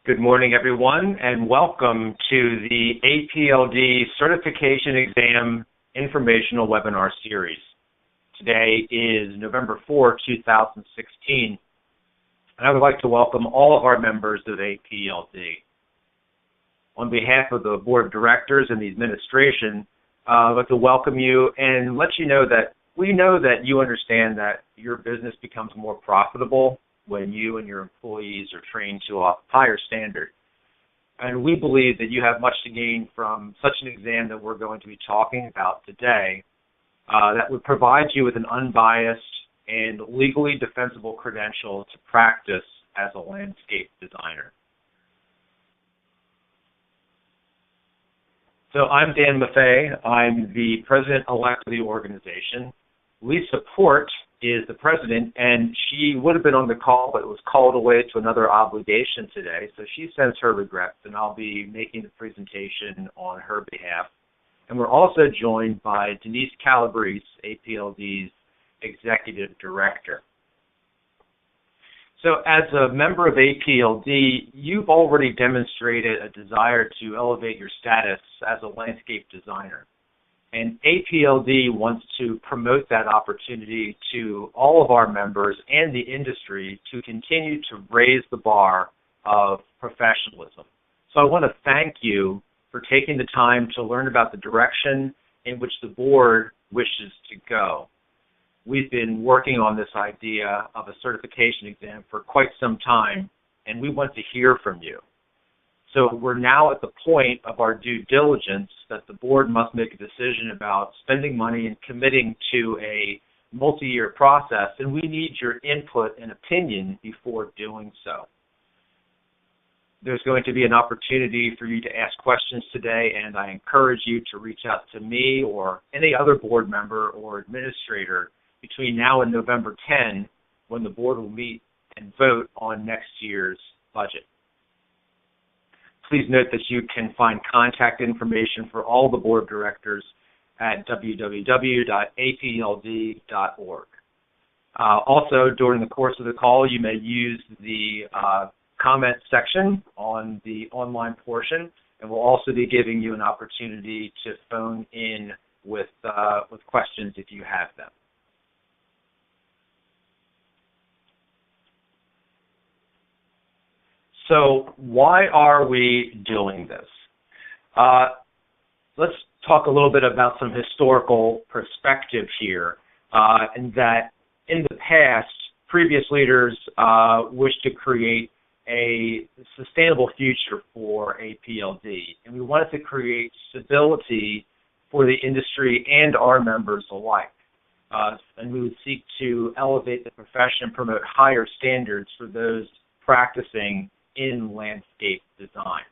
Good morning, everyone, and welcome to the APLD Certification Exam Informational Webinar Series. Today is November 4, 2016, and I would like to welcome all of our members of APLD. On behalf of the Board of Directors and the administration, I'd like to welcome you and let you know that we know that you understand that your business becomes more profitable when you and your employees are trained to a higher standard. And we believe that you have much to gain from such an exam that we're going to be talking about today that would provide you with an unbiased and legally defensible credential to practice as a landscape designer. So I'm Dan Maffei. I'm the president-elect of the organization. Lisa Port is the president, and she would have been on the call, but was called away to another obligation today. So she sends her regrets, and I'll be making the presentation on her behalf. And we're also joined by Denise Calabrese, APLD's executive director. So as a member of APLD, you've already demonstrated a desire to elevate your status as a landscape designer. And APLD wants to promote that opportunity to all of our members and the industry to continue to raise the bar of professionalism. So I want to thank you for taking the time to learn about the direction in which the board wishes to go. We've been working on this idea of a certification exam for quite some time, and we want to hear from you. So we're now at the point of our due diligence that the board must make a decision about spending money and committing to a multi-year process, and we need your input and opinion before doing so. There's going to be an opportunity for you to ask questions today, and I encourage you to reach out to me or any other board member or administrator between now and November 10, when the board will meet and vote on next year's budget. Please note that you can find contact information for all the board of directors at www.apld.org. Also, during the course of the call, you may use the comment section on the online portion, and we'll also be giving you an opportunity to phone in with questions if you have them. So why are we doing this? Let's talk a little bit about some historical perspective here, and that in the past, previous leaders wished to create a sustainable future for APLD, and we wanted to create stability for the industry and our members alike. And we would seek to elevate the profession and promote higher standards for those practicing in landscape design.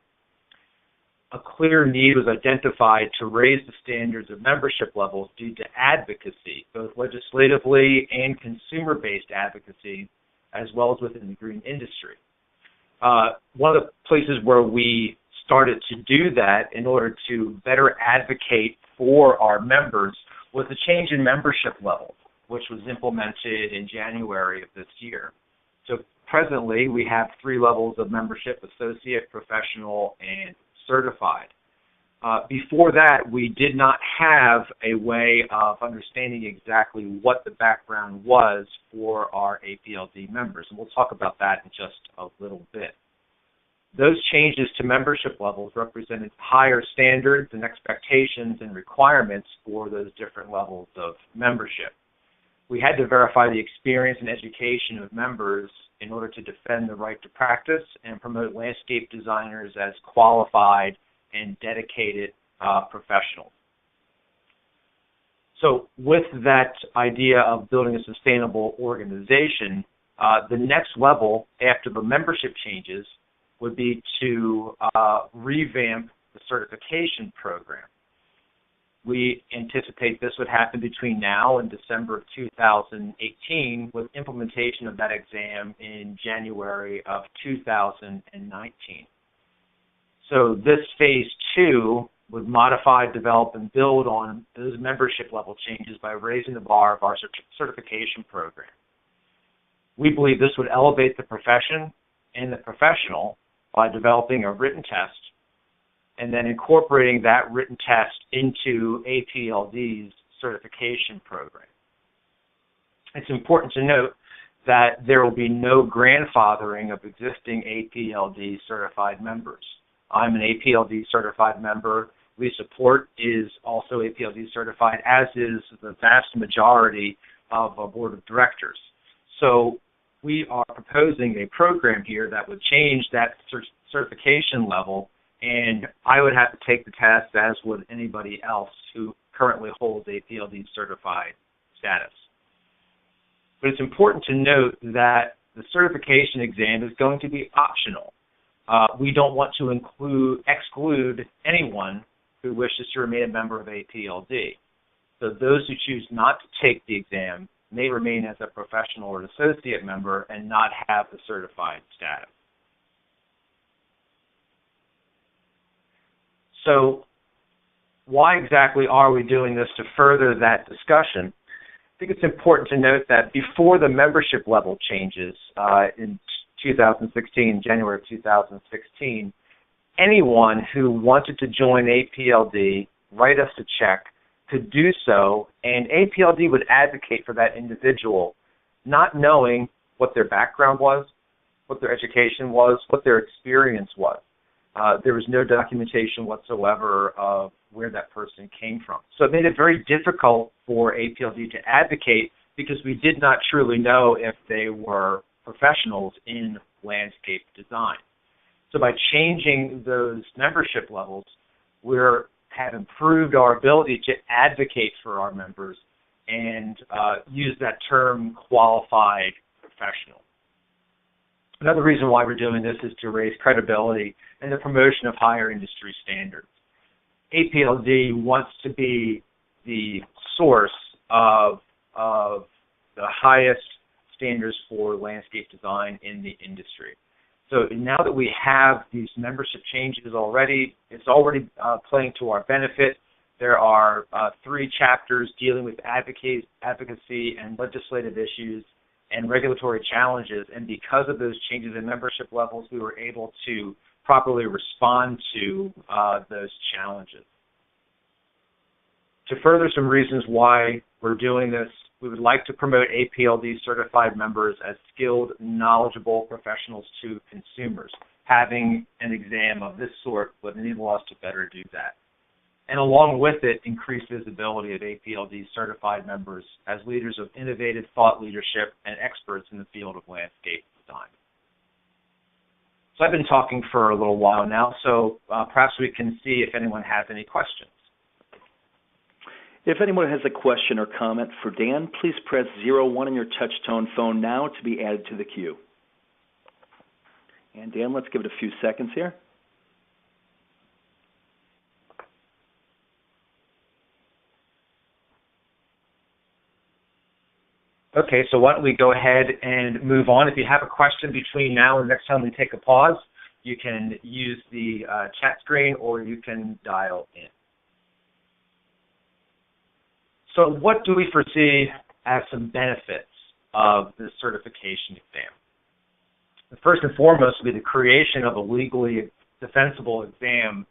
A clear need was identified to raise the standards of membership levels due to advocacy, both legislatively and consumer-based advocacy, as well as within the green industry. One of the places where we started to do that in order to better advocate for our members was the change in membership levels, which was implemented in January of this year. So presently, we have 3 levels of membership: associate, professional, and certified. Before that, we did not have a way of understanding exactly what the background was for our APLD members, and we'll talk about that in just a little bit. Those changes to membership levels represented higher standards and expectations and requirements for those different levels of membership. We had to verify the experience and education of members in order to defend the right to practice and promote landscape designers as qualified and dedicated professionals. So with that idea of building a sustainable organization, the next level after the membership changes would be to revamp the certification program. We anticipate this would happen between now and December of 2018, with implementation of that exam in January of 2019. So this phase 2 would modify, develop, and build on those membership level changes by raising the bar of our certification program. We believe this would elevate the profession and the professional by developing a written test and then incorporating that written test into APLD's certification program. It's important to note that there will be no grandfathering of existing APLD certified members. I'm an APLD certified member. We Support is also APLD certified, as is the vast majority of our board of directors. So we are proposing a program here that would change that certification level, and I would have to take the test as would anybody else who currently holds APLD certified status. But it's important to note that the certification exam is going to be optional. We don't want to exclude anyone who wishes to remain a member of APLD. So those who choose not to take the exam may remain as a professional or associate member and not have the certified status. So why exactly are we doing this to further that discussion? I think it's important to note that before the membership level changes in 2016, January of 2016, anyone who wanted to join APLD, write us a check, could do so, and APLD would advocate for that individual, not knowing what their background was, what their education was, what their experience was. There was no documentation whatsoever of where that person came from. So it made it very difficult for APLD to advocate because we did not truly know if they were professionals in landscape design. So by changing those membership levels, we have improved our ability to advocate for our members and use that term qualified professional. Another reason why we're doing this is to raise credibility and the promotion of higher industry standards. APLD wants to be the source of the highest standards for landscape design in the industry. So now that we have these membership changes already, it's already playing to our benefit. There are 3 chapters dealing with advocacy and legislative issues and regulatory challenges, and because of those changes in membership levels, we were able to properly respond to those challenges. To further some reasons why we're doing this, we would like to promote APLD certified members as skilled, knowledgeable professionals to consumers. Having an exam of this sort would enable us to better do that. And along with it, increase visibility of APLD certified members as leaders of innovative thought leadership and experts in the field of landscape design. So I've been talking for a little while now, so perhaps we can see if anyone has any questions. If anyone has a question or comment for Dan, please press 01 on your touch-tone phone now to be added to the queue. And Dan, let's give it a few seconds here. Okay, so why don't we go ahead and move on. If you have a question between now and the next time we take a pause, you can use the chat screen or you can dial in. So what do we foresee as some benefits of the certification exam? The first and foremost will be the creation of a legally defensible exam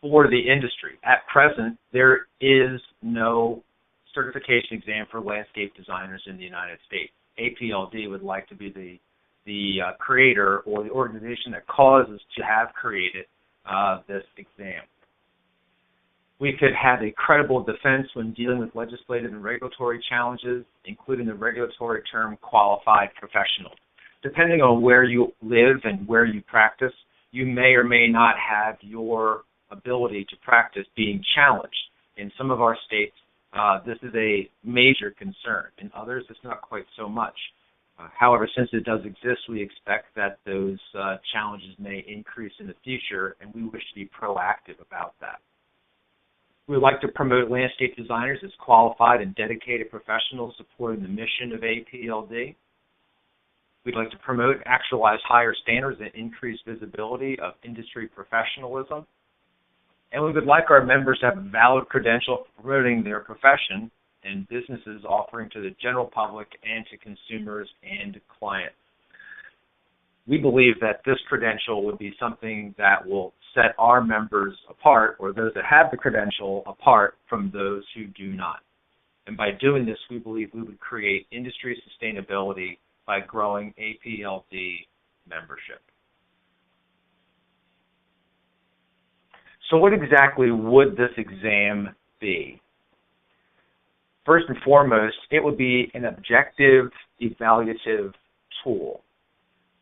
for the industry. At present, there is no certification exam for landscape designers in the United States. APLD would like to be the creator or the organization that causes to have created this exam. We could have a credible defense when dealing with legislative and regulatory challenges, including the regulatory term qualified professional. Depending on where you live and where you practice, you may or may not have your ability to practice being challenged. In some of our states, this is a major concern. In others, it's not quite so much. However, since it does exist, we expect that those challenges may increase in the future, and we wish to be proactive about that. We would like to promote landscape designers as qualified and dedicated professionals supporting the mission of APLD. We'd like to promote actualize higher standards and increase visibility of industry professionalism. And we would like our members to have a valid credential for promoting their profession and businesses offering to the general public and to consumers and clients. we believe that this credential would be something that will set our members apart, or those that have the credential apart from those who do not. And by doing this, we believe we would create industry sustainability by growing APLD membership. So what exactly would this exam be? First and foremost, it would be an objective evaluative tool.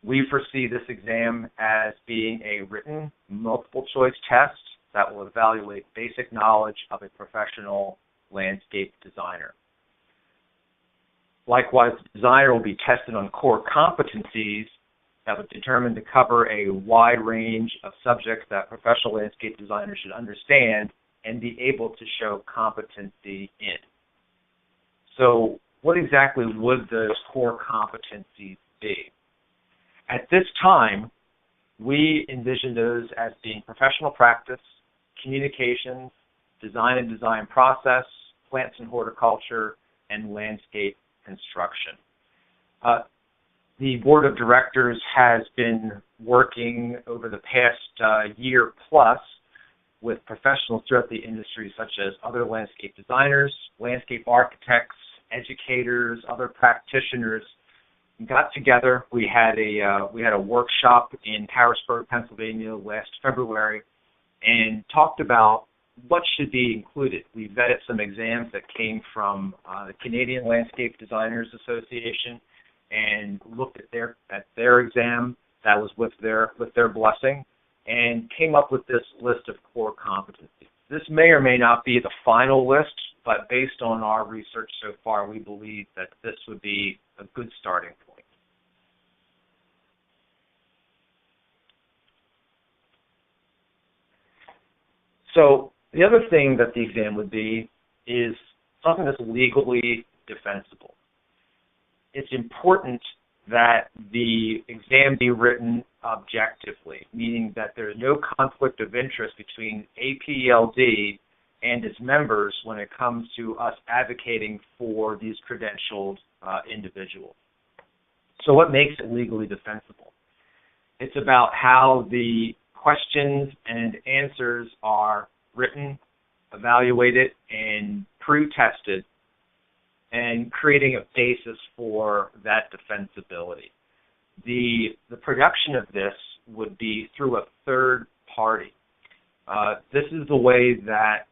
We foresee this exam as being a written multiple choice test that will evaluate basic knowledge of a professional landscape designer. Likewise, the designer will be tested on core competencies that would determine to cover a wide range of subjects that professional landscape designers should understand and be able to show competency in. So what exactly would those core competencies be? At this time, we envision those as being professional practice, communications, design and design process, plants and horticulture, and landscape construction. The board of directors has been working over the past year plus with professionals throughout the industry, such as other landscape designers, landscape architects, educators, other practitioners. We got together. We had a workshop in Harrisburg, Pennsylvania last February, and talked about what should be included. We vetted some exams that came from the Canadian Landscape Designers Association and looked at their exam that was with their blessing, and came up with this list of core competencies. This may or may not be the final list, but based on our research so far, we believe that this would be a good starting point. So the other thing that the exam would be is something that's legally defensible. It's important that the exam be written objectively, meaning that there's no conflict of interest between APLD and its members when it comes to us advocating for these credentialed individuals. So what makes it legally defensible? It's about how the questions and answers are written, evaluated, and pre-tested, and creating a basis for that defensibility. The production of this would be through a third party. This is the way that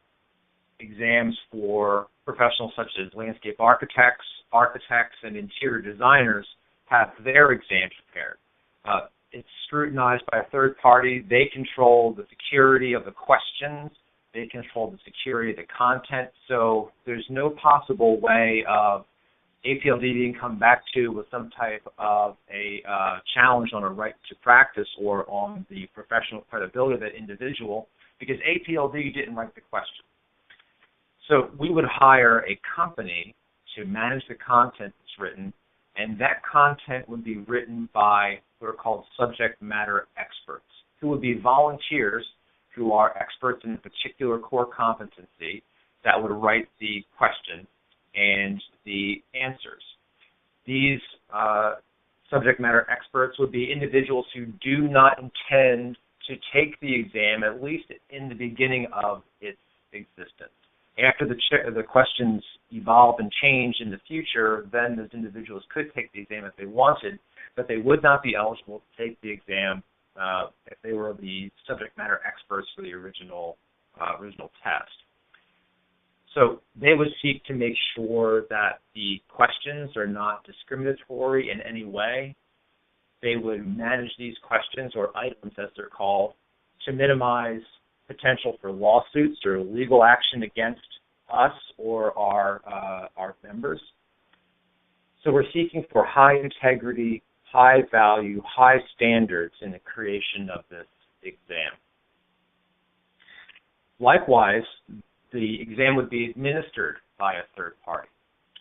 exams for professionals such as landscape architects, and interior designers have their exams prepared. It's scrutinized by a third party. They control the security of the questions. They control the security of the content. So there's no possible way of APLD being come back to with some type of a challenge on a right to practice or on the professional credibility of that individual, because APLD didn't write the question. So we would hire a company to manage the content that's written, and that content would be written by what are called subject matter experts, who would be volunteers who are experts in a particular core competency that would write the question and the answers. These subject matter experts would be individuals who do not intend to take the exam, at least in the beginning of its existence. After the questions evolve and change in the future, then those individuals could take the exam if they wanted, but they would not be eligible to take the exam if they were the subject matter experts for the original test. So they would seek to make sure that the questions are not discriminatory in any way. They would manage these questions, or items as they're called, to minimize potential for lawsuits or legal action against us or our members. So we're seeking for high integrity, high value, high standards in the creation of this exam. Likewise, the exam would be administered by a third party.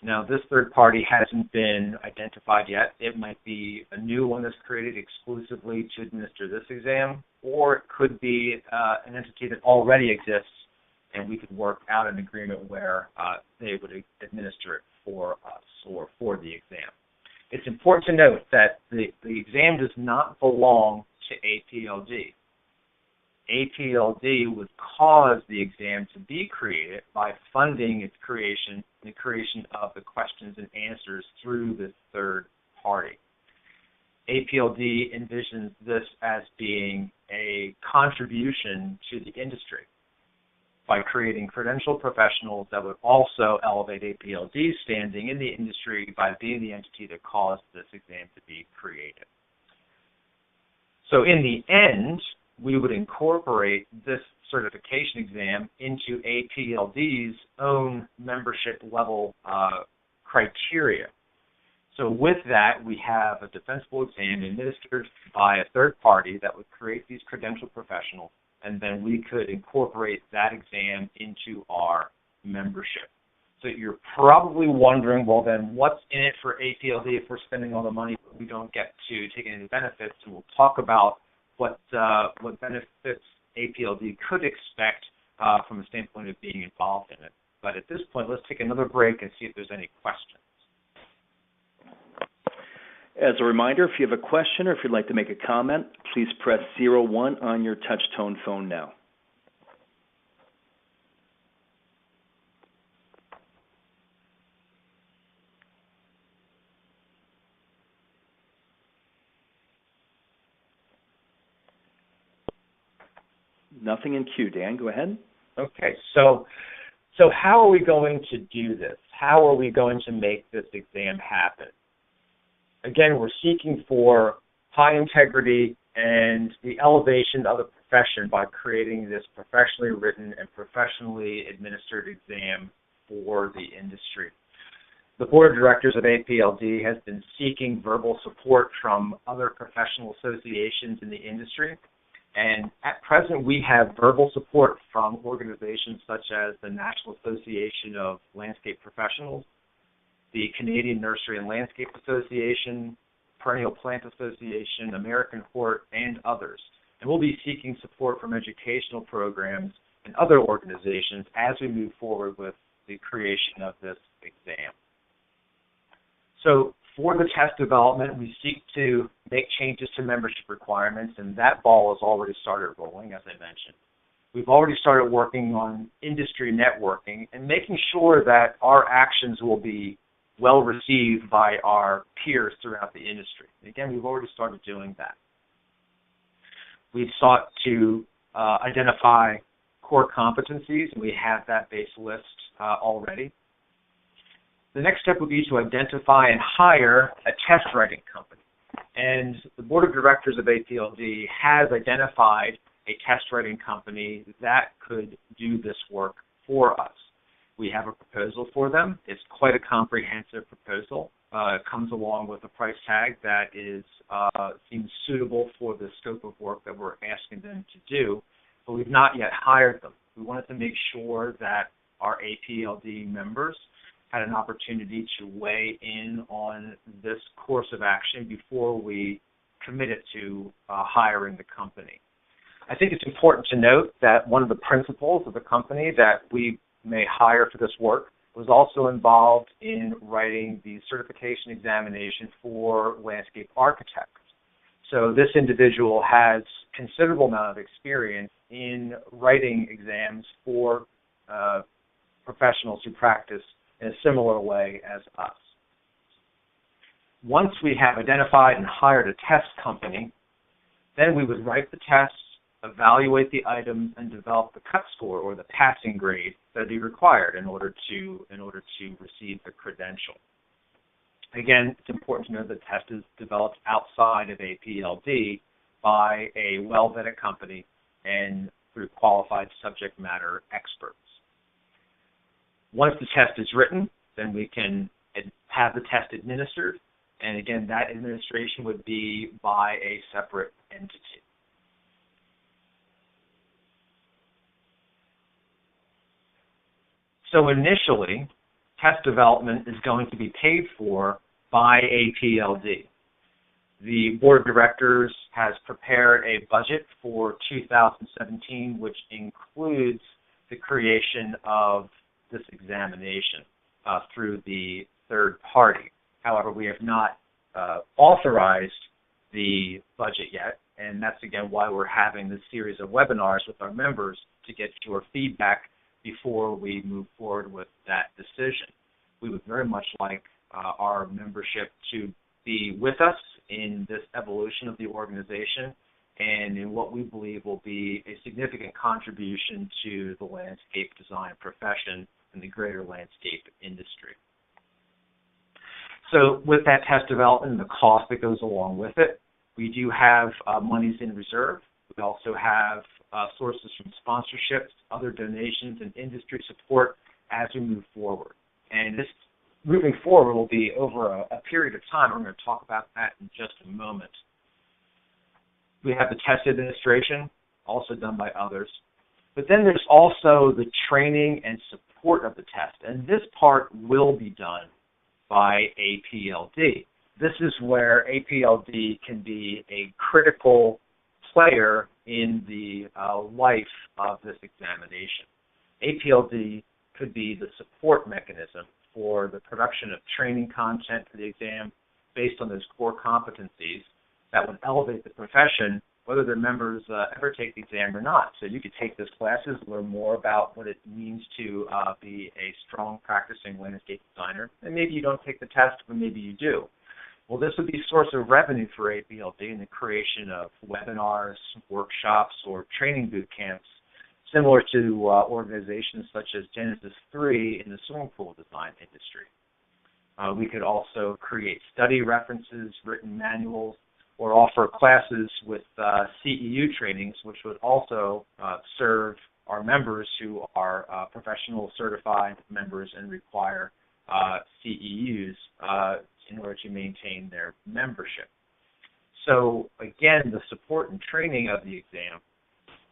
Now, this third party hasn't been identified yet. It might be a new one that's created exclusively to administer this exam, or it could be an entity that already exists, and we could work out an agreement where they would administer it for us or for the exam. It's important important to note that the exam does not belong to APLD. APLD would cause the exam to be created by funding its creation, the creation of the questions and answers through the third party. APLD envisions this as being a contribution to the industry by creating credentialed professionals that would also elevate APLD's standing in the industry by being the entity that caused this exam to be created. So in the end, we would incorporate this certification exam into APLD's own membership level criteria. So with that, we have a defensible exam administered by a third party that would create these credentialed professionals, and then we could incorporate that exam into our membership. So you're probably wondering, well, then what's in it for APLD if we're spending all the money but we don't get to take any benefits? And we'll talk about what benefits APLD could expect from a standpoint of being involved in it. But at this point, let's take another break and see if there's any questions. As a reminder, if you have a question or if you'd like to make a comment, please press 01 on your touch-tone phone now. Nothing in queue. Dan, go ahead. Okay, so how are we going to do this? How are we going to make this exam happen? Again, we're seeking for high integrity and the elevation of the profession by creating this professionally written and professionally administered exam for the industry. The Board of Directors of APLD has been seeking verbal support from other professional associations in the industry. And at present, we have verbal support from organizations such as the National Association of Landscape Professionals, the Canadian Nursery and Landscape Association, Perennial Plant Association, American Hort, and others. And we'll be seeking support from educational programs and other organizations as we move forward with the creation of this exam. So for the test development, we seek to make changes to membership requirements, and that ball has already started rolling, as I mentioned. We've already started working on industry networking and making sure that our actions will be well received by our peers throughout the industry. And again, we've already started doing that. We've sought to identify core competencies, and we have that base list already. The next step would be to identify and hire a test writing company. And the Board of Directors of APLD has identified a test writing company that could do this work for us. We have a proposal for them. It's quite a comprehensive proposal. It comes along with a price tag that seems suitable for the scope of work that we're asking them to do, but we've not yet hired them. We wanted to make sure that our APLD members had an opportunity to weigh in on this course of action before we committed to hiring the company. I think it's important to note that one of the principals of the company that we may hire for this work was also involved in writing the certification examination for landscape architects. So this individual has considerable amount of experience in writing exams for professionals who practice in a similar way as us. Once we have identified and hired a test company, then we would write the tests, evaluate the items, and develop the cut score or the passing grade that would be required in order to receive the credential. Again, it's important to know the test is developed outside of APLD by a well-vetted company and through qualified subject matter experts. Once the test is written, then we can have the test administered, and again, that administration would be by a separate entity. So initially, test development is going to be paid for by APLD. The Board of Directors has prepared a budget for 2017, which includes the creation of this examination through the third party. However, we have not authorized the budget yet, and that's again why we're having this series of webinars with our members to get your feedback before we move forward with that decision. We would very much like our membership to be with us in this evolution of the organization and in what we believe will be a significant contribution to the landscape design profession and the greater landscape industry. So with that test development and the cost that goes along with it, we do have monies in reserve. We also have sources from sponsorships, other donations, and industry support as we move forward. And this moving forward will be over a period of time. We're going to talk about that in just a moment. We have the test administration, also done by others. But then there's also the training and support of the test. And this part will be done by APLD. This is where APLD can be a critical player in the life of this examination. APLD could be the support mechanism for the production of training content for the exam based on those core competencies that would elevate the profession, whether their members ever take the exam or not. So you could take those classes, learn more about what it means to be a strong practicing landscape designer, and maybe you don't take the test, but maybe you do. Well, this would be a source of revenue for APLD in the creation of webinars, workshops, or training boot camps, similar to organizations such as Genesis 3 in the swimming pool design industry. We could also create study references, written manuals, or offer classes with CEU trainings, which would also serve our members who are professional certified members and require CEUs in order to maintain their membership. So again, the support and training of the exam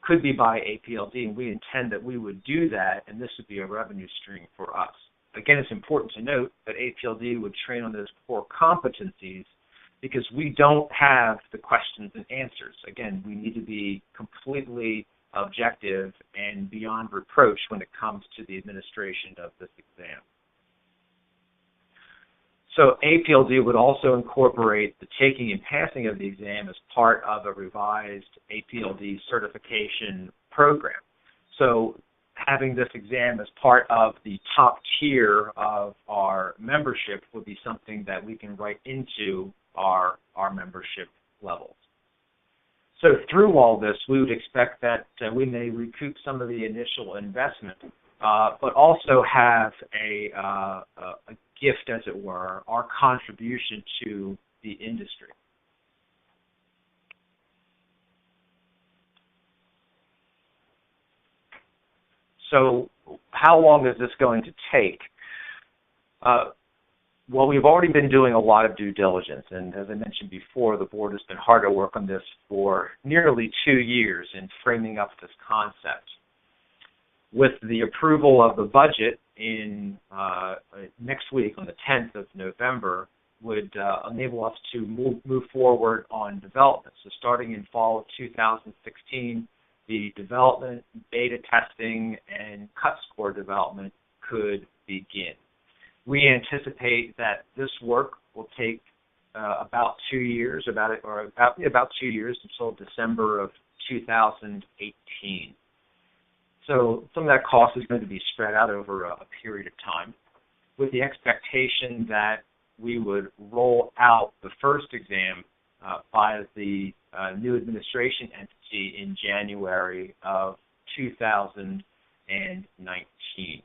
could be by APLD, and we intend that we would do that, and this would be a revenue stream for us. Again, it's important to note that APLD would train on those core competencies because we don't have the questions and answers. Again, we need to be completely objective and beyond reproach when it comes to the administration of this exam. So APLD would also incorporate the taking and passing of the exam as part of a revised APLD certification program. So having this exam as part of the top tier of our membership would be something that we can write into our membership levels. So through all this, we would expect that we may recoup some of the initial investment, but also have a gift, as it were, our contribution to the industry. So how long is this going to take? Well, we've already been doing a lot of due diligence, and as I mentioned before, the board has been hard at work on this for nearly 2 years in framing up this concept. With the approval of the budget in next week on the 10th of November would enable us to move forward on development. So starting in fall of 2016, the development, beta testing, and cut score development could begin. We anticipate that this work will take about 2 years, about 2 years until December of 2018. So some of that cost is going to be spread out over a period of time, with the expectation that we would roll out the first exam by the new administration entity in January of 2019.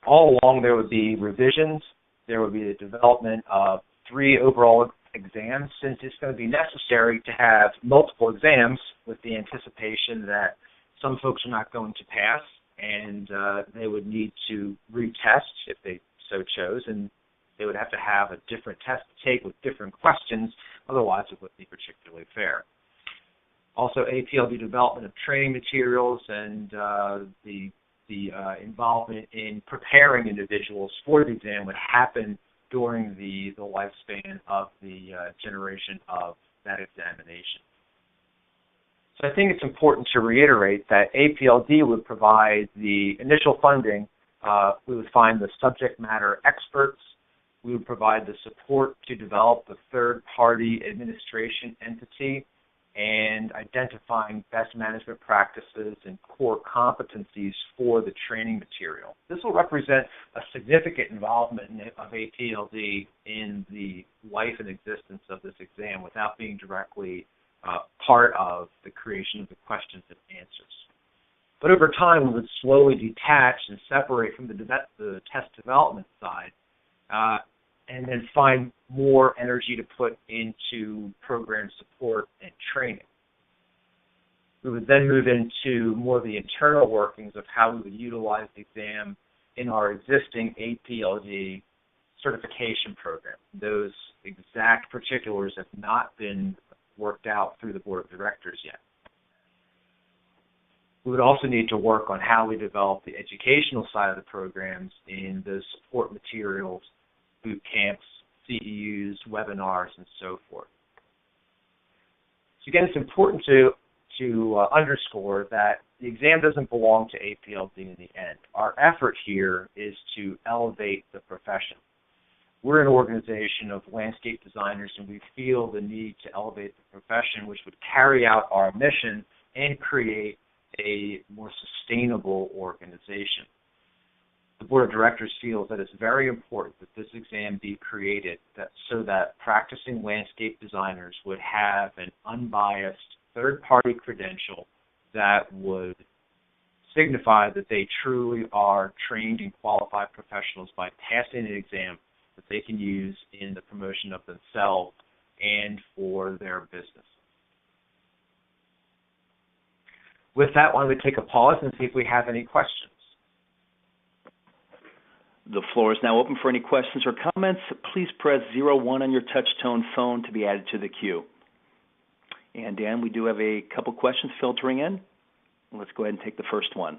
All along there would be revisions, there would be the development of 3 overall exams, since it's going to be necessary to have multiple exams with the anticipation that some folks are not going to pass, and they would need to retest if they so chose, and they would have to have a different test to take with different questions, otherwise it wouldn't be particularly fair. Also, APLD development of training materials and the involvement in preparing individuals for the exam would happen during the lifespan of the generation of that examination. So I think it's important to reiterate that APLD would provide the initial funding. We would find the subject matter experts. We would provide the support to develop the third-party administration entity and identifying best management practices and core competencies for the training material. This will represent a significant involvement of APLD in the life and existence of this exam without being directly part of the creation of the questions and answers. But over time, we would slowly detach and separate from the test development side and then find more energy to put into program support and training. We would then move into more of the internal workings of how we would utilize the exam in our existing APLD certification program. Those exact particulars have not been worked out through the board of directors yet. We would also need to work on how we develop the educational side of the programs in the support materials, boot camps, CEUs, webinars, and so forth. So again, it's important to underscore that the exam doesn't belong to APLD in the end. Our effort here is to elevate the profession. We're an organization of landscape designers, and we feel the need to elevate the profession, which would carry out our mission and create a more sustainable organization. The board of directors feels that it's very important that this exam be created so that practicing landscape designers would have an unbiased third-party credential that would signify that they truly are trained and qualified professionals by passing an exam that they can use in the promotion of themselves and for their business. With that, why don't we take a pause and see if we have any questions? The floor is now open for any questions or comments. Please press 01 on your touch-tone phone to be added to the queue. And Dan, we do have a couple questions filtering in. Let's go ahead and take the first one.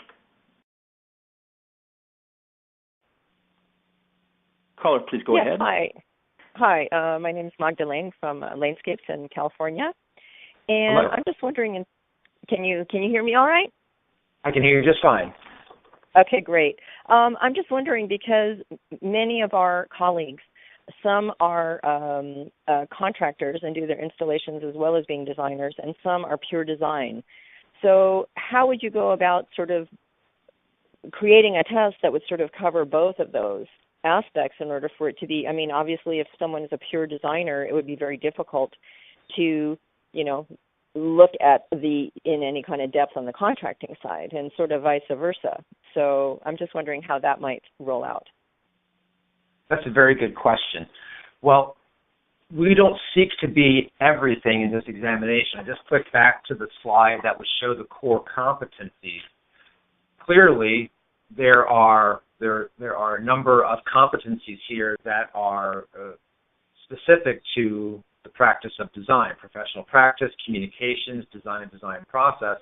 Caller, please go ahead. Hi. My name is Magdalene from Landscapes in California. And hello. I'm just wondering, can you hear me all right? I can hear you just fine. Okay, great. I'm just wondering because many of our colleagues, some are contractors and do their installations as well as being designers, and some are pure design. So how would you go about sort of creating a test that would sort of cover both of those aspects in order for it to be, I mean, obviously if someone is a pure designer, it would be very difficult to, look at in any kind of depth on the contracting side and sort of vice versa. So I'm just wondering how that might roll out. That's a very good question. Well, we don't seek to be everything in this examination. I just clicked back to the slide that would show the core competencies. Clearly, there are a number of competencies here that are specific to the practice of design, professional practice, communications, design and design process.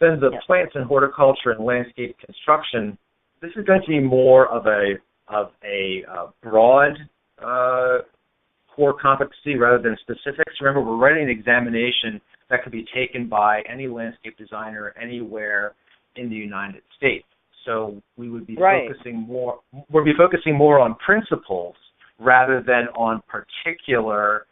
Then the plants and horticulture and landscape construction, this is going to be more of a broad core competency rather than specifics. Remember, we're writing an examination that could be taken by any landscape designer anywhere in the United States. So we would be focusing more on principles rather than on particular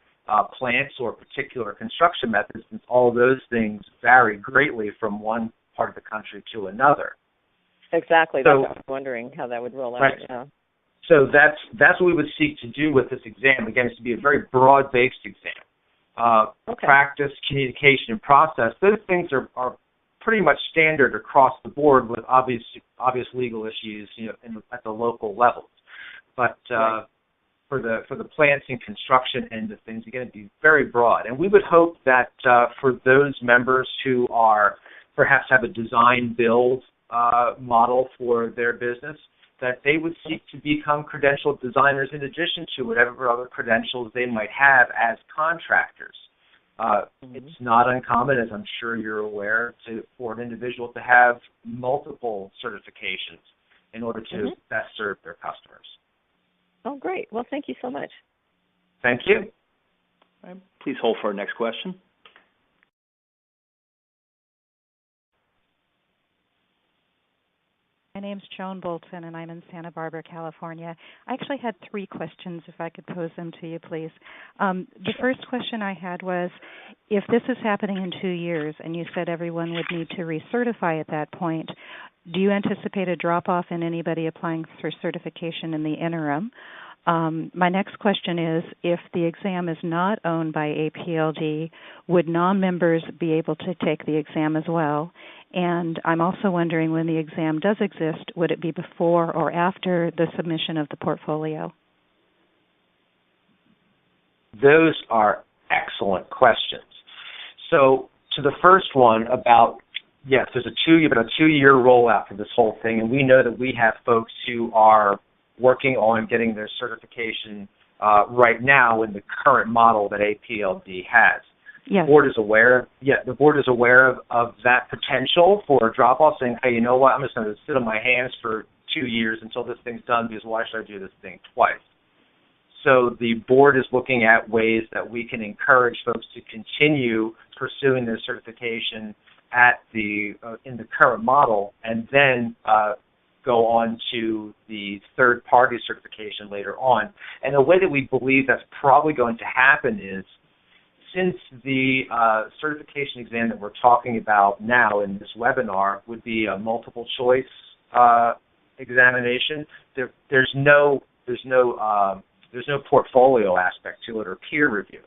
plants or particular construction methods, since all those things vary greatly from one part of the country to another. Exactly. That's what I was wondering how that would roll out. Right. Yeah. So that's what we would seek to do with this exam. Again, it's to be a very broad-based exam. Practice, communication, and process, those things are pretty much standard across the board with obvious legal issues at the local levels. But for the plants and construction end of things, again, it'd be very broad. And we would hope that for those members who are perhaps have a design build model for their business, that they would seek to become credentialed designers in addition to whatever other credentials they might have as contractors. It's not uncommon, as I'm sure you're aware, for an individual to have multiple certifications in order to best serve their customers. Oh, great. Well, thank you so much. Thank you. All right. Please hold for our next question. My name's Joan Bolton, and I'm in Santa Barbara, California. I actually had 3 questions, if I could pose them to you, please. The first question I had was, if this is happening in 2 years, and you said everyone would need to recertify at that point, do you anticipate a drop-off in anybody applying for certification in the interim? My next question is, if the exam is not owned by APLD, would non-members be able to take the exam as well? And I'm also wondering, when the exam does exist, would it be before or after the submission of the portfolio? Those are excellent questions. So to the first one about, yes, there's a 2-year rollout for this whole thing, and we know that we have folks who are working on getting their certification right now in the current model that APLD has. Yes. The board is aware. Yeah, the board is aware of that potential for a drop-off, saying, hey, you know what? I'm just going to sit on my hands for 2 years until this thing's done, because why should I do this thing twice? So the board is looking at ways that we can encourage folks to continue pursuing their certification at in the current model, and then go on to the third-party certification later on. And the way that we believe that's probably going to happen is, since the certification exam that we're talking about now in this webinar would be a multiple choice examination, there's no portfolio aspect to it or peer review.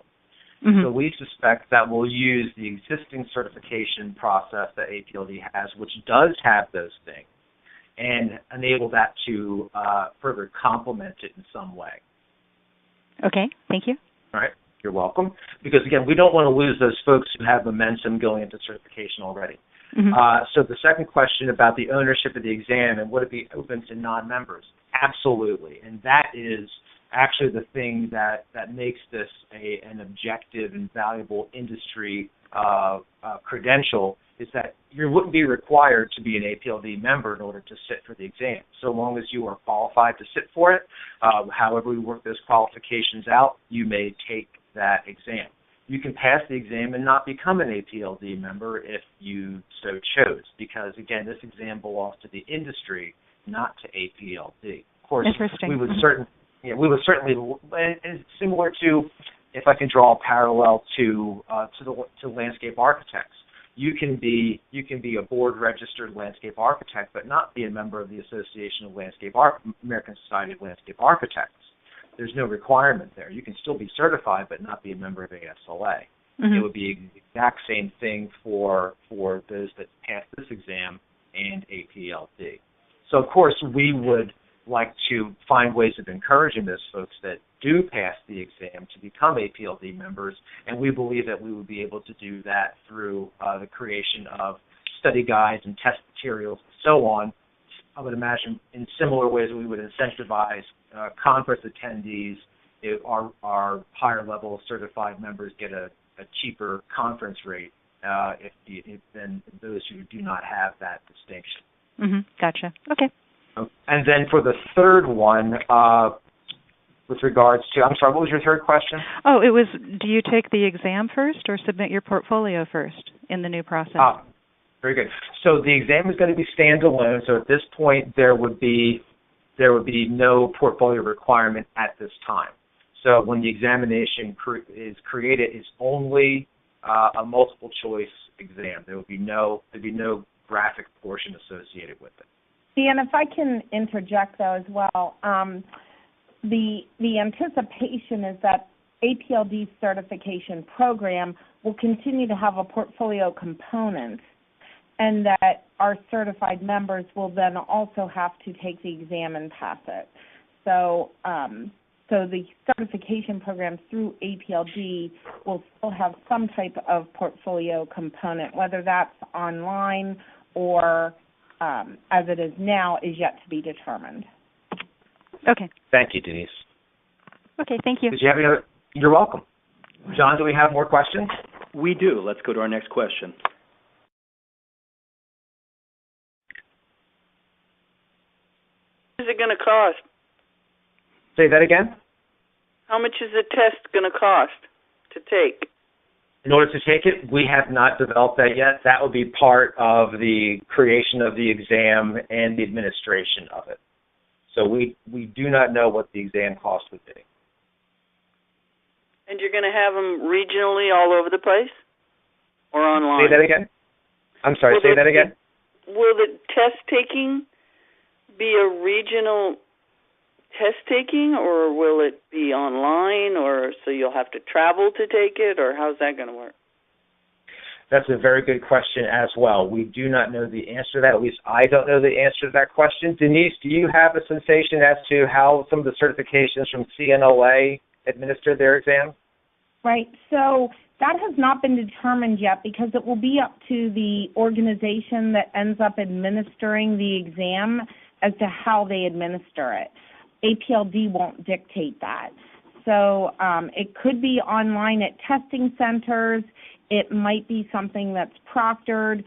Mm-hmm. So we suspect that we'll use the existing certification process that APLD has, which does have those things, and enable that to further complement it in some way. Okay, thank you. All right, you're welcome. Because, again, we don't want to lose those folks who have momentum going into certification already. Mm-hmm. So the second question about the ownership of the exam and would it be open to non-members? Absolutely, and that is actually the thing that makes this an objective and valuable industry credential, is that you wouldn't be required to be an APLD member in order to sit for the exam, so long as you are qualified to sit for it. However we work those qualifications out, you may take that exam. You can pass the exam and not become an APLD member if you so chose, because, again, this exam belongs to the industry, not to APLD. Of course, we would certainly, and similar to, if I can draw a parallel to landscape architects. You can be a board-registered landscape architect, but not be a member of the Association of American Society of Landscape Architects. There's no requirement there. You can still be certified, but not be a member of ASLA. Mm-hmm. It would be the exact same thing for those that pass this exam and APLD. So, of course, we would like to find ways of encouraging those folks that do pass the exam to become APLD members, and we believe that we would be able to do that through the creation of study guides and test materials and so on. I would imagine in similar ways we would incentivize conference attendees. If our higher level certified members get a cheaper conference rate than those who do not have that distinction. Mm-hmm. Gotcha. Okay. And then for the third one, with regards to, I'm sorry, what was your third question? Oh, it was, do you take the exam first or submit your portfolio first in the new process? Very good. So the exam is going to be standalone. So at this point, there would be no portfolio requirement at this time. So when the examination is created, it's only a multiple choice exam. There'd be no graphic portion associated with it. Dan, if I can interject, though, as well, the anticipation is that APLD's certification program will continue to have a portfolio component, and that our certified members will then also have to take the exam and pass it. So the certification programs through APLD will still have some type of portfolio component, whether that's online or as it is now, is yet to be determined. Okay. Thank you, Denise. Okay, thank you. Did you have any other? You're welcome. John, do we have more questions? We do. Let's go to our next question. What is it going to cost? Say that again? How much is the test going to cost to take? In order to take it, we have not developed that yet. That would be part of the creation of the exam and the administration of it. So we do not know what the exam cost would be. And you're going to have them regionally all over the place or online? Say that again? I'm sorry, say that again? Will the test taking be a regional test taking, or will it be online, or so you'll have to travel to take it, or how's that going to work? That's a very good question as well. We do not know the answer to that. At least I don't know the answer to that question. Denise, do you have a sensation as to how some of the certifications from CNOA administer their exam? Right. So that has not been determined yet because it will be up to the organization that ends up administering the exam as to how they administer it. APLD won't dictate that. So it could be online at testing centers. It might be something that's proctored.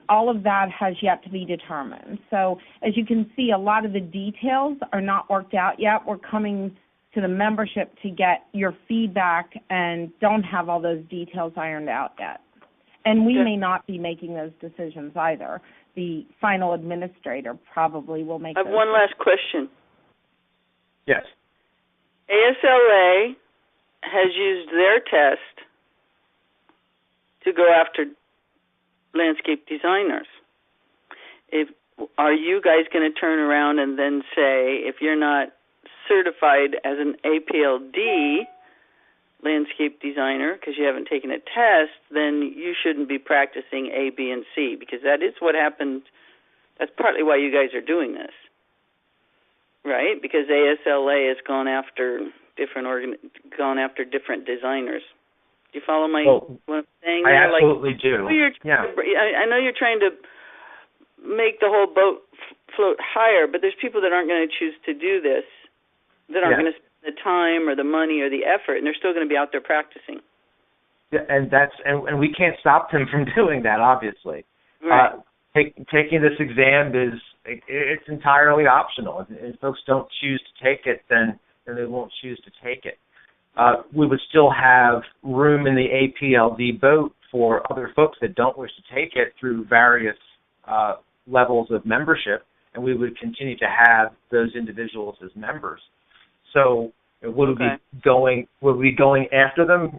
All of that has yet to be determined. So as you can see, a lot of the details are not worked out yet. We're coming to the membership to get your feedback and don't have all those details ironed out yet. And we may not be making those decisions either. The final administrator probably will make those. I have one last question. Yes. ASLA has used their test to go after landscape designers. Are you guys going to turn around and then say, if you're not certified as an APLD landscape designer because you haven't taken a test, then you shouldn't be practicing A, B, and C, because that is what happened. That's partly why you guys are doing this, right? Because ASLA has gone after different designers. Do you follow what I'm saying? I absolutely do. I know you're trying to make the whole boat float higher, but there's people that aren't going to choose to do this, that aren't going to spend the time or the money or the effort, and they're still going to be out there practicing. Yeah, and we can't stop them from doing that, obviously. Right. Taking this exam it's entirely optional. If folks don't choose to take it, then they won't choose to take it. We would still have room in the APLD boat for other folks that don't wish to take it through various levels of membership, and we would continue to have those individuals as members. So would we be going after them?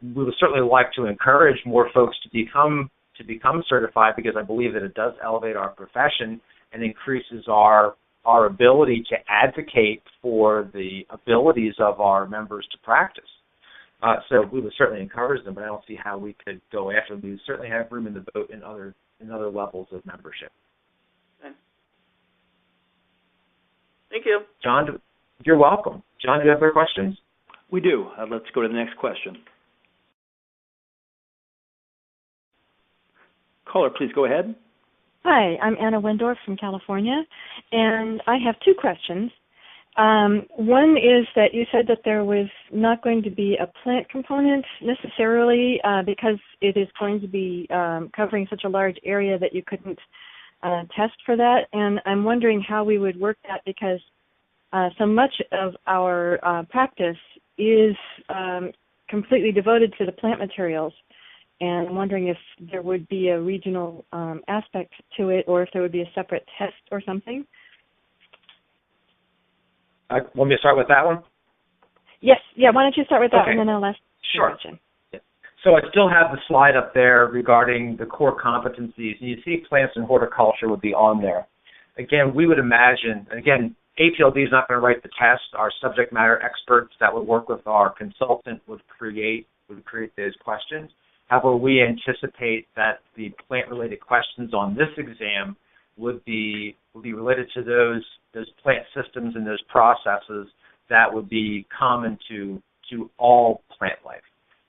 We would certainly like to encourage more folks to become certified, because I believe that it does elevate our profession and increases our ability to advocate for the abilities of our members to practice. So we would certainly encourage them, but I don't see how we could go after them. We would certainly have room in the boat in other levels of membership. Okay. Thank you. John, you're welcome. John, do you have other questions? We do. Let's go to the next question. Caller, please go ahead. Hi, I'm Anna Wendorf from California, and I have two questions. One is that you said that there was not going to be a plant component necessarily because it is going to be covering such a large area that you couldn't test for that, and I'm wondering how we would work that, because so much of our practice is completely devoted to the plant materials. And I'm wondering if there would be a regional aspect to it, or if there would be a separate test or something. Want me to start with that one? Yes. Yeah, why don't you start with that, okay. And then I'll ask Sure. the question. So I still have the slide up there regarding the core competencies, and you see plants and horticulture would be on there. Again, we would imagine, APLD is not going to write the test. Our subject matter experts that would work with our consultant would create those questions. However, we anticipate that the plant-related questions on this exam would be related to those plant systems and those processes that would be common to all plant life.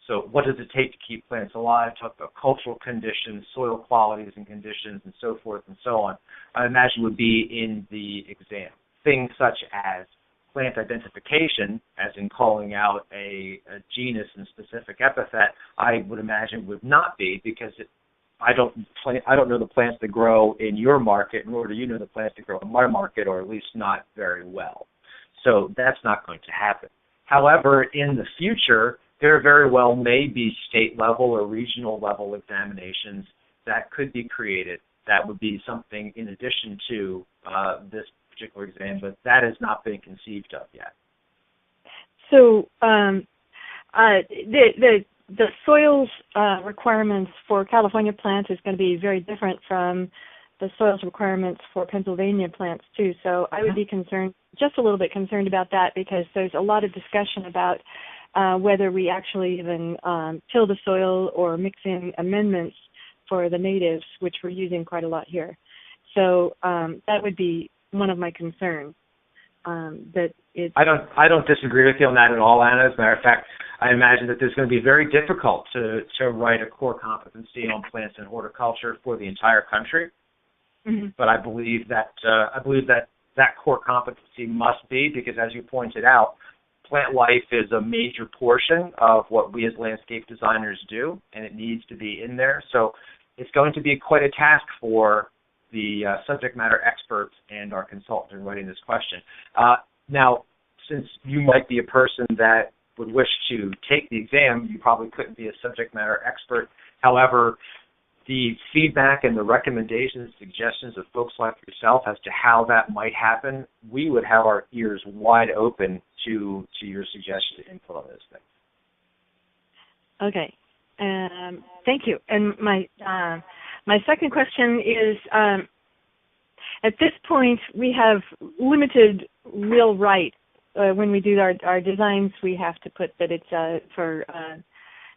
So what does it take to keep plants alive? Talk about cultural conditions, soil qualities and conditions, and so forth and so on. I imagine would be in the exam. Things such as plant identification, as in calling out a genus and specific epithet, I would imagine would not be, because I don't know the plants that grow in your market, nor do you know the plants that grow in my market, or at least not very well. So that's not going to happen. However, in the future, there very well may be state level or regional level examinations that could be created. That would be something in addition to this particular exam, but that has not been conceived of yet. So the soils requirements for California plants is going to be very different from the soils requirements for Pennsylvania plants too. So I would be concerned, just a little bit concerned about that, because there's a lot of discussion about whether we actually even till the soil or mix in amendments for the natives, which we're using quite a lot here. So that would be one of my concerns. I don't disagree with you on that at all, Anna. As a matter of fact, I imagine that there's going to be very difficult to write a core competency on plants and horticulture for the entire country. Mm-hmm. But I believe that core competency must be, because as you pointed out, plant life is a major portion of what we as landscape designers do, and it needs to be in there. So it's going to be quite a task for the subject matter experts and our consultant in writing this question. Now, since you might be a person that would wish to take the exam, you probably couldn't be a subject matter expert. However, the feedback and the recommendations, suggestions of folks like yourself as to how that might happen, we would have our ears wide open to your suggestions and input on those things. Okay. Thank you. And my second question is, at this point, we have limited real right. When we do our designs, we have to put that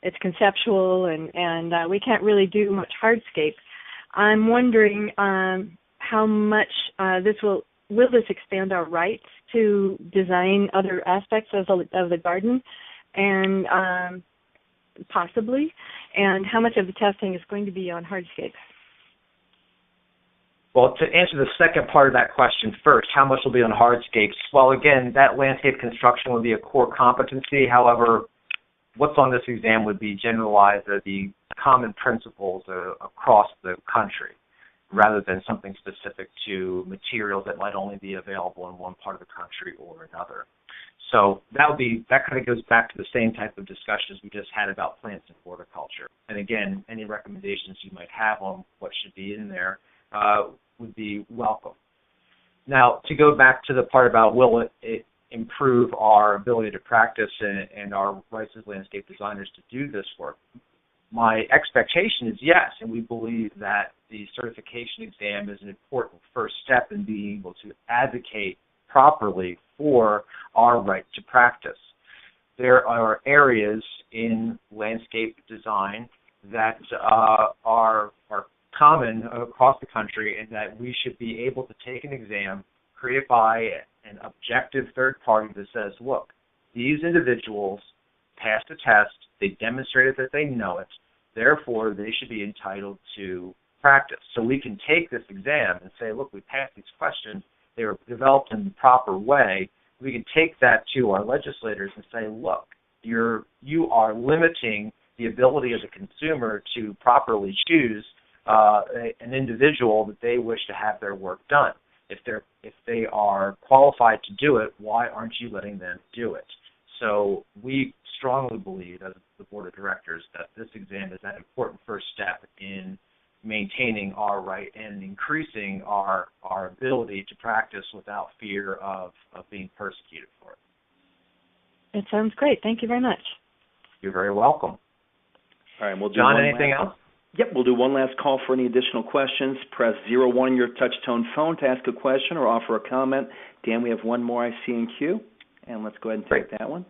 it's conceptual, and we can't really do much hardscape. I'm wondering how much will this expand our rights to design other aspects of the garden, and possibly, and how much of the testing is going to be on hardscapes? Well, to answer the second part of that question first, how much will be on hardscapes? Well, again, that landscape construction would be a core competency. However, what's on this exam would be generalized as the common principles across the country, rather than something specific to materials that might only be available in one part of the country or another. So that kind of goes back to the same type of discussions we just had about plants and horticulture. And again, any recommendations you might have on what should be in there would be welcome. Now, to go back to the part about will it improve our ability to practice and our rights as landscape designers to do this work, my expectation is yes, and we believe that the certification exam is an important first step in being able to advocate properly for our right to practice. There are areas in landscape design that are common across the country, and that we should be able to take an exam created by an objective third party that says, look, these individuals passed a test, they demonstrated that they know it, therefore they should be entitled to practice. So we can take this exam and say, look, we passed these questions, they were developed in the proper way. We can take that to our legislators and say, look, you are limiting the ability of the consumer to properly choose an individual that they wish to have their work done. If they are qualified to do it, why aren't you letting them do it? So we strongly believe, as the board of directors, that this exam is an important first step in maintaining our right and increasing our ability to practice without fear of being persecuted for it. It sounds great. Thank you very much. You're very welcome. All right, we'll do John, anything else? Yep, we'll do one last call for any additional questions. Press 01 on your touch-tone phone to ask a question or offer a comment. Dan, we have one more I see in queue, and let's go ahead and take that one.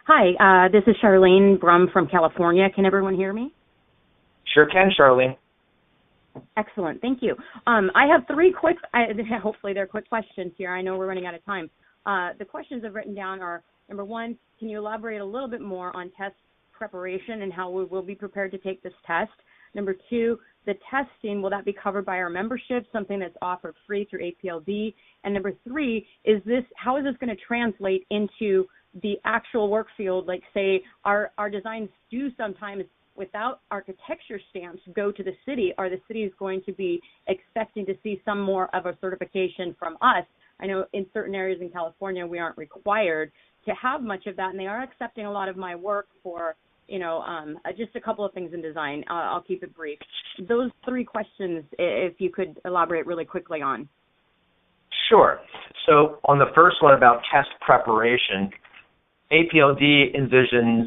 Hi, this is Charlene Brum from California. Can everyone hear me? Sure can, Charlene. Excellent, thank you. I have three quick, hopefully they're quick questions here. I know we're running out of time. The questions I've written down are, number one, can you elaborate a little bit more on test preparation and how we will be prepared to take this test? Number two, the testing, will that be covered by our membership, something that's offered free through APLD? And number three, how is this going to translate into the actual work field? Like, say, our designs do sometimes without architecture stamps go to the city, are the cities going to be expecting to see some more of a certification from us? I know in certain areas in California we aren't required to have much of that, and they are accepting a lot of my work for, just a couple of things in design. I'll keep it brief. Those three questions, if you could elaborate really quickly on. Sure. So on the first one about test preparation, APLD envisions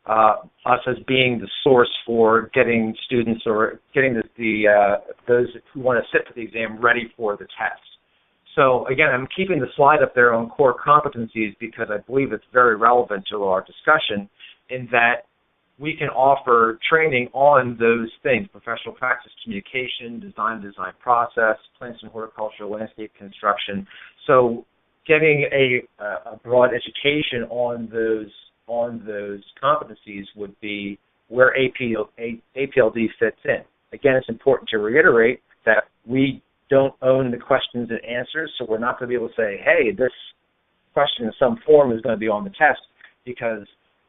us as being the source for getting students or getting those who want to sit for the exam ready for the test. So again, I'm keeping the slide up there on core competencies because I believe it's very relevant to our discussion in that we can offer training on those things: professional practice, communication, design process, plants and horticulture, landscape construction. So getting a broad education on those competencies would be where APLD fits in. Again, it's important to reiterate that we don't own the questions and answers, so we're not going to be able to say, hey, this question in some form is going to be on the test, because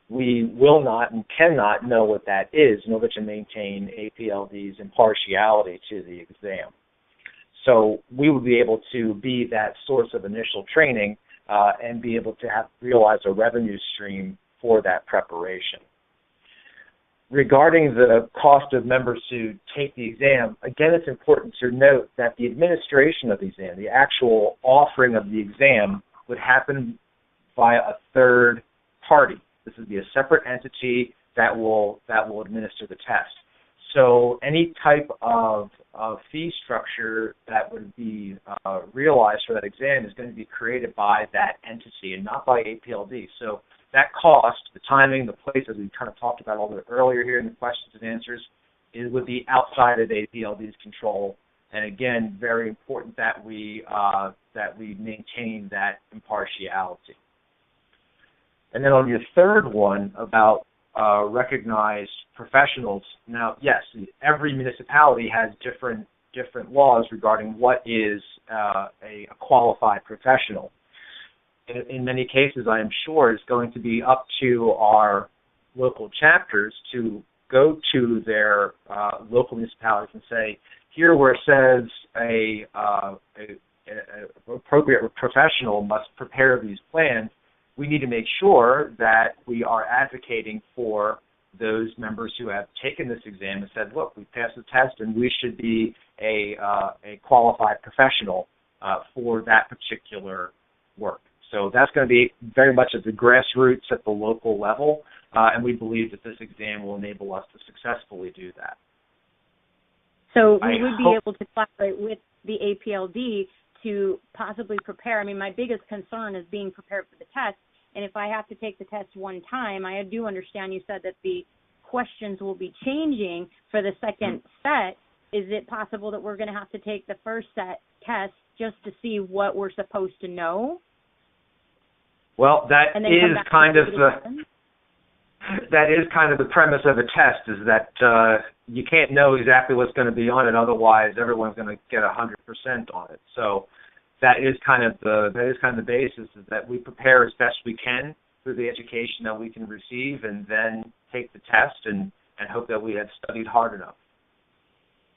we will not and cannot know what that is in order to maintain APLD's impartiality to the exam. So we will be able to be that source of initial training and be able to realize a revenue stream for that preparation. Regarding the cost of members to take the exam, again, it's important to note that the administration of the exam, the actual offering of the exam, would happen by a third party. This would be a separate entity that will administer the test. So any type of fee structure that would be realized for that exam is going to be created by that entity and not by APLD. So that cost, the timing, the place, as we kind of talked about a little bit earlier here in the questions and answers, would be outside of APLD's control. And again, very important that we maintain that impartiality. And then on your third one about recognized professionals, now yes, every municipality has different laws regarding what is a qualified professional. In many cases, I am sure it's going to be up to our local chapters to go to their local municipalities and say, here where it says a appropriate professional must prepare these plans, we need to make sure that we are advocating for those members who have taken this exam and said, look, we passed the test and we should be a qualified professional for that particular work. So that's going to be very much at the grassroots at the local level, and we believe that this exam will enable us to successfully do that. So we would be able to collaborate with the APLD to possibly prepare. I mean, my biggest concern is being prepared for the test, and if I have to take the test one time, I do understand you said that the questions will be changing for the second set. Is it possible that we're going to have to take the first set test just to see what we're supposed to know? Well, that is kind of the premise of a test, is that you can't know exactly what's going to be on it, otherwise everyone's going to get 100% on it. So that is kind of the basis, is that we prepare as best we can through the education that we can receive, and then take the test and hope that we have studied hard enough.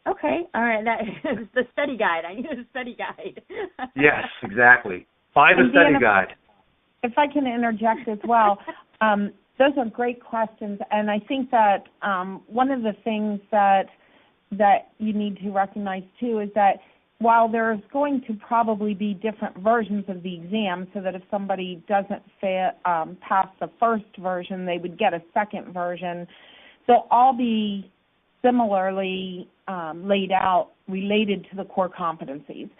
Okay, all right. That is the study guide. I need a study guide. Yes, exactly. Find a study guide. If I can interject as well, those are great questions, and I think that one of the things that you need to recognize too is that while there's going to probably be different versions of the exam, so that if somebody doesn't pass the first version, they would get a second version, they'll all be similarly laid out related to the core competencies.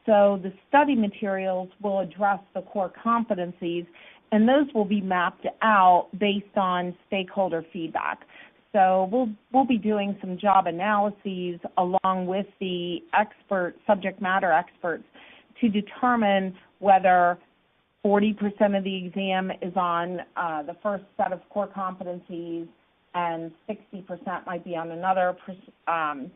So the study materials will address the core competencies, and those will be mapped out based on stakeholder feedback. So we'll be doing some job analyses along with the subject matter experts to determine whether 40% of the exam is on the first set of core competencies and 60% might be on another, 20%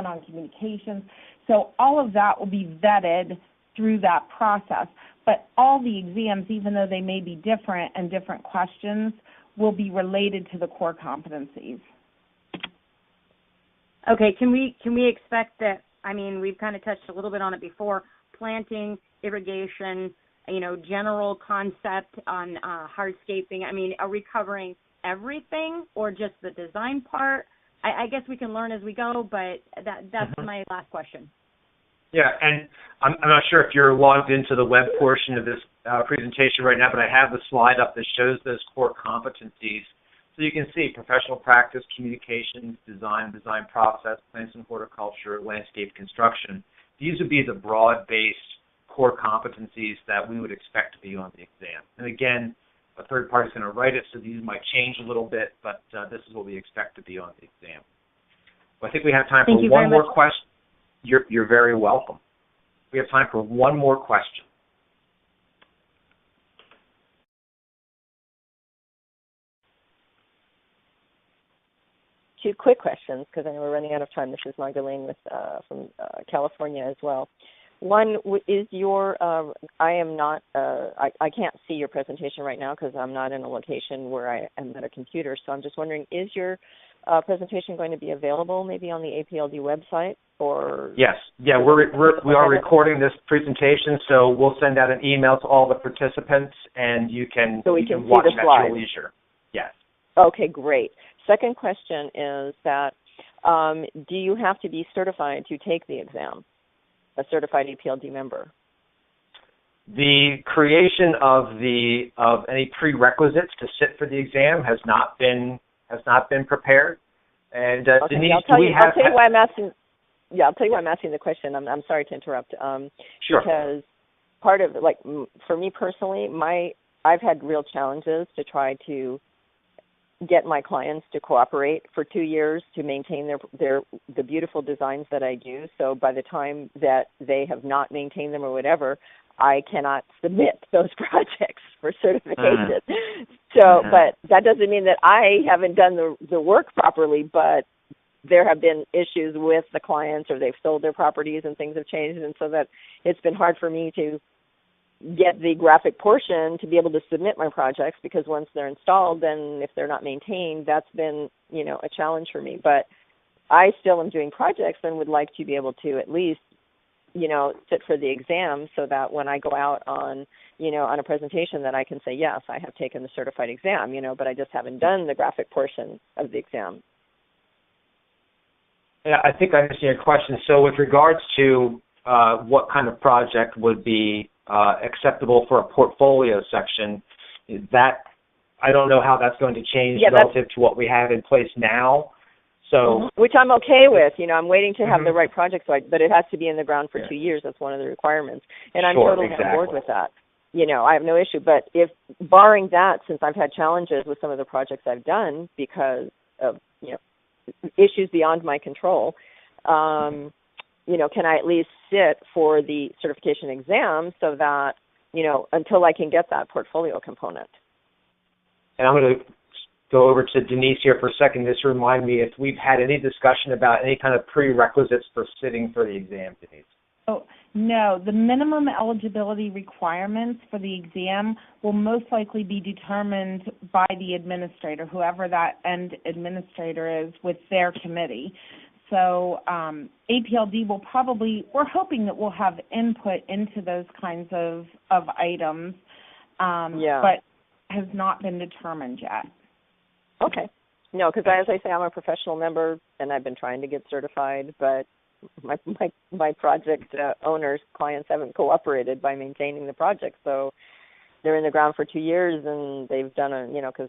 on communications. So all of that will be vetted through that process. But all the exams, even though they may be different and different questions, will be related to the core competencies. Okay, can we expect that? I mean, we've kind of touched a little bit on it before. Planting, irrigation, general concept on hardscaping. I mean, are we covering everything or just the design part? I guess we can learn as we go, but that's my last question. Yeah, and I'm not sure if you're logged into the web portion of this presentation right now, but I have the slide up that shows those core competencies. So you can see professional practice, communications, design process, plants and horticulture, landscape construction. These would be the broad-based core competencies that we would expect to be on the exam. And again, a third party is going to write it, so these might change a little bit, but this is what we expect to be on the exam. Well, I think we have time for one more question. You're very welcome. We have time for one more question. Two quick questions, because I know we're running out of time. This is Magdalene from California as well. One is I am not, I can't see your presentation right now because I'm not in a location where I am at a computer. So I'm just wondering, is your presentation going to be available maybe on the APLD website? Or yes, yeah, we are recording this presentation, so we'll send out an email to all the participants, and you can watch it at your leisure. Yes. Okay, great. Second question is that do you have to be certified to take the exam, a certified APLD member? The creation of any prerequisites to sit for the exam has not been prepared. And okay, Denise, I'll tell you why I'm asking. Yeah, I'll tell you why I'm asking the question. I'm sorry to interrupt. Sure. Because part of for me personally, I've had real challenges to try to get my clients to cooperate for 2 years to maintain the beautiful designs that I do. So by the time that they have not maintained them or whatever, I cannot submit those projects for certification. But that doesn't mean that I haven't done the work properly, but there have been issues with the clients, or they've sold their properties and things have changed, and so that it's been hard for me to get the graphic portion to be able to submit my projects, because once they're installed, then if they're not maintained, that's been, a challenge for me. But I still am doing projects and would like to be able to at least, sit for the exam, so that when I go out on a presentation, that I can say, yes, I have taken the certified exam, but I just haven't done the graphic portion of the exam. Yeah, I think I understand your question. So with regards to what kind of project would be acceptable for a portfolio section, that I don't know how that's going to change relative to what we have in place now. So, which I'm okay with. I'm waiting to have the right project, but it has to be in the ground for 2 years. That's one of the requirements, and I'm totally on board with that. I have no issue. But if barring that, since I've had challenges with some of the projects I've done because of issues beyond my control, can I at least sit for the certification exam so that, until I can get that portfolio component? And I'm going to go over to Denise here for a second. Just remind me if we've had any discussion about any kind of prerequisites for sitting for the exam, Denise. Oh, no. The minimum eligibility requirements for the exam will most likely be determined by the administrator, whoever that end administrator is, with their committee. So APLD will we're hoping that we'll have input into those kinds of items, but has not been determined yet. Okay. No, because as I say, I'm a professional member, and I've been trying to get certified, but my project owners, clients haven't cooperated by maintaining the project. So they're in the ground for 2 years, and they've done because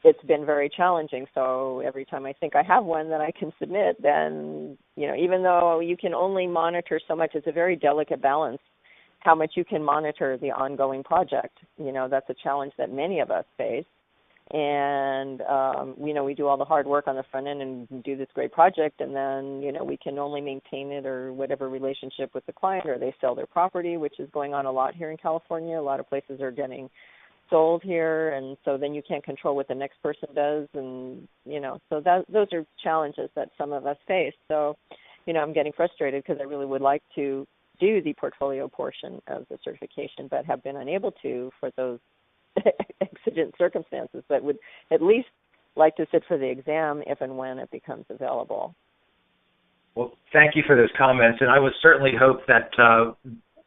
it's been very challenging. So every time I think I have one that I can submit, then, even though you can only monitor so much, it's a very delicate balance how much you can monitor the ongoing project. That's a challenge that many of us face. And, we do all the hard work on the front end and do this great project, and then, we can only maintain it or whatever relationship with the client, or they sell their property, which is going on a lot here in California. A lot of places are getting sold here, and so then you can't control what the next person does, and, so those are challenges that some of us face. So, I'm getting frustrated because I really would like to do the portfolio portion of the certification, but have been unable to for those exigent circumstances, but would at least like to sit for the exam if and when it becomes available. Well, thank you for those comments, and I would certainly hope that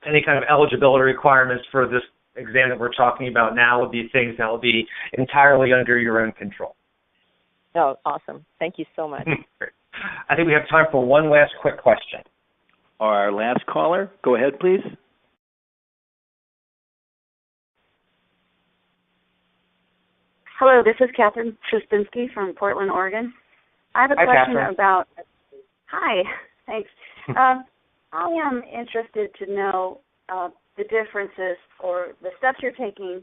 any kind of eligibility requirements for this exam that we're talking about now will be things that will be entirely under your own control. Oh, awesome. Thank you so much. I think we have time for one last quick question. Our last caller, go ahead, please. Hello, this is Catherine Truspinski from Portland, Oregon. I have a question Catherine. about... Hi, thanks. I am interested to know the differences or the steps you're taking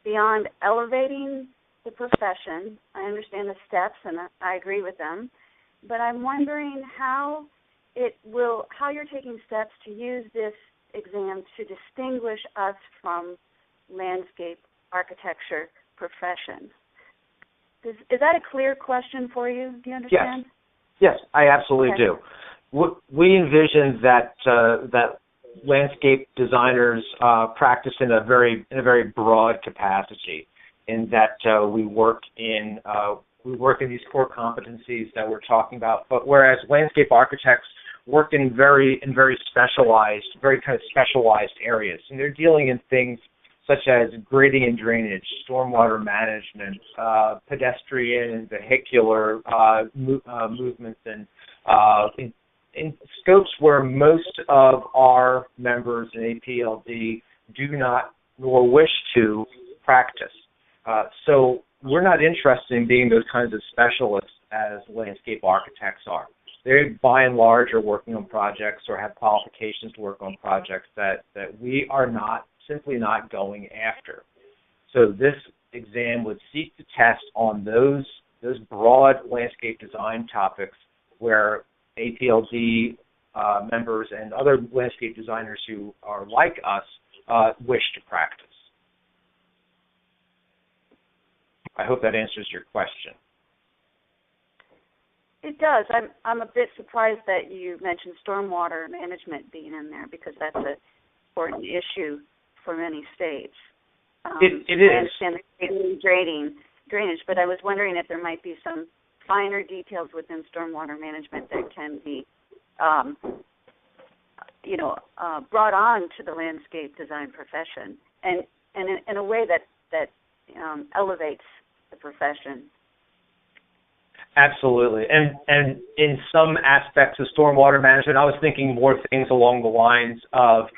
beyond elevating the profession. I understand the steps, and I agree with them, but I'm wondering how you're taking steps to use this exam to distinguish us from landscape architecture profession. Is that a clear question for you? Do you understand? Yes, I absolutely do. We envision that landscape designers practice in a very broad capacity, in that we work in these core competencies that we're talking about. But whereas landscape architects work in very specialized, very kind of specialized areas, and they're dealing in things such as grading and drainage, stormwater management, pedestrian and vehicular movements, and in scopes where most of our members in APLD do not nor wish to practice. So we're not interested in being those kinds of specialists as landscape architects are. They, by and large, are working on projects or have qualifications to work on projects that we are simply not going after. So this exam would seek to test on those broad landscape design topics where APLD members and other landscape designers who are like us wish to practice. I hope that answers your question. It does. I'm a bit surprised that you mentioned stormwater management being in there, because that's an important issue for many states. It is. I understand the drainage, but I was wondering if there might be some finer details within stormwater management that can be, brought on to the landscape design profession, and in a way that elevates the profession. Absolutely. And in some aspects of stormwater management, I was thinking more things along the lines of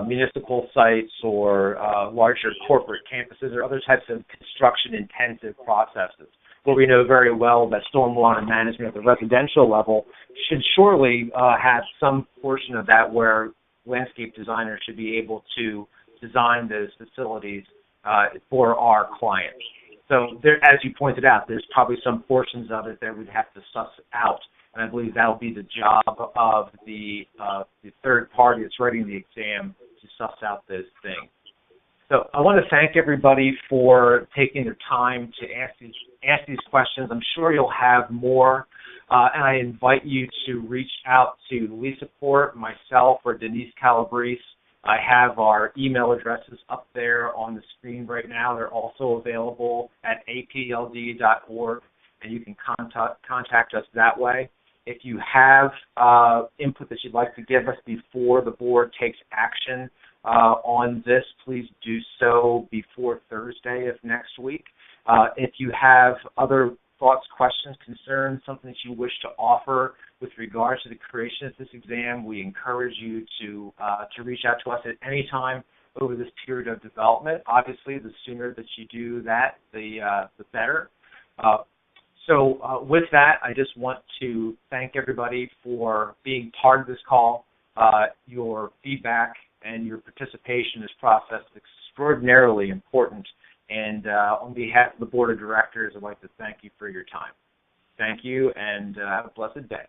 municipal sites or larger corporate campuses or other types of construction-intensive processes, where we know very well that stormwater management at the residential level should surely have some portion of that where landscape designers should be able to design those facilities for our clients. So there, as you pointed out, there's probably some portions of it that we'd have to suss out, and I believe that'll be the job of the third party that's writing the exam, to suss out those things. So I want to thank everybody for taking the time to ask these questions. I'm sure you'll have more, and I invite you to reach out to Lisa Port, myself, or Denise Calabrese. I have our email addresses up there on the screen right now. They're also available at apld.org, and you can contact us that way. If you have input that you'd like to give us before the board takes action on this, please do so before Thursday of next week. If you have other thoughts, questions, concerns, something that you wish to offer with regards to the creation of this exam, we encourage you to reach out to us at any time over this period of development. Obviously, the sooner that you do that, the better. So with that, I just want to thank everybody for being part of this call. Your feedback and your participation in this process is extraordinarily important. And on behalf of the Board of Directors, I'd like to thank you for your time. Thank you, and have a blessed day.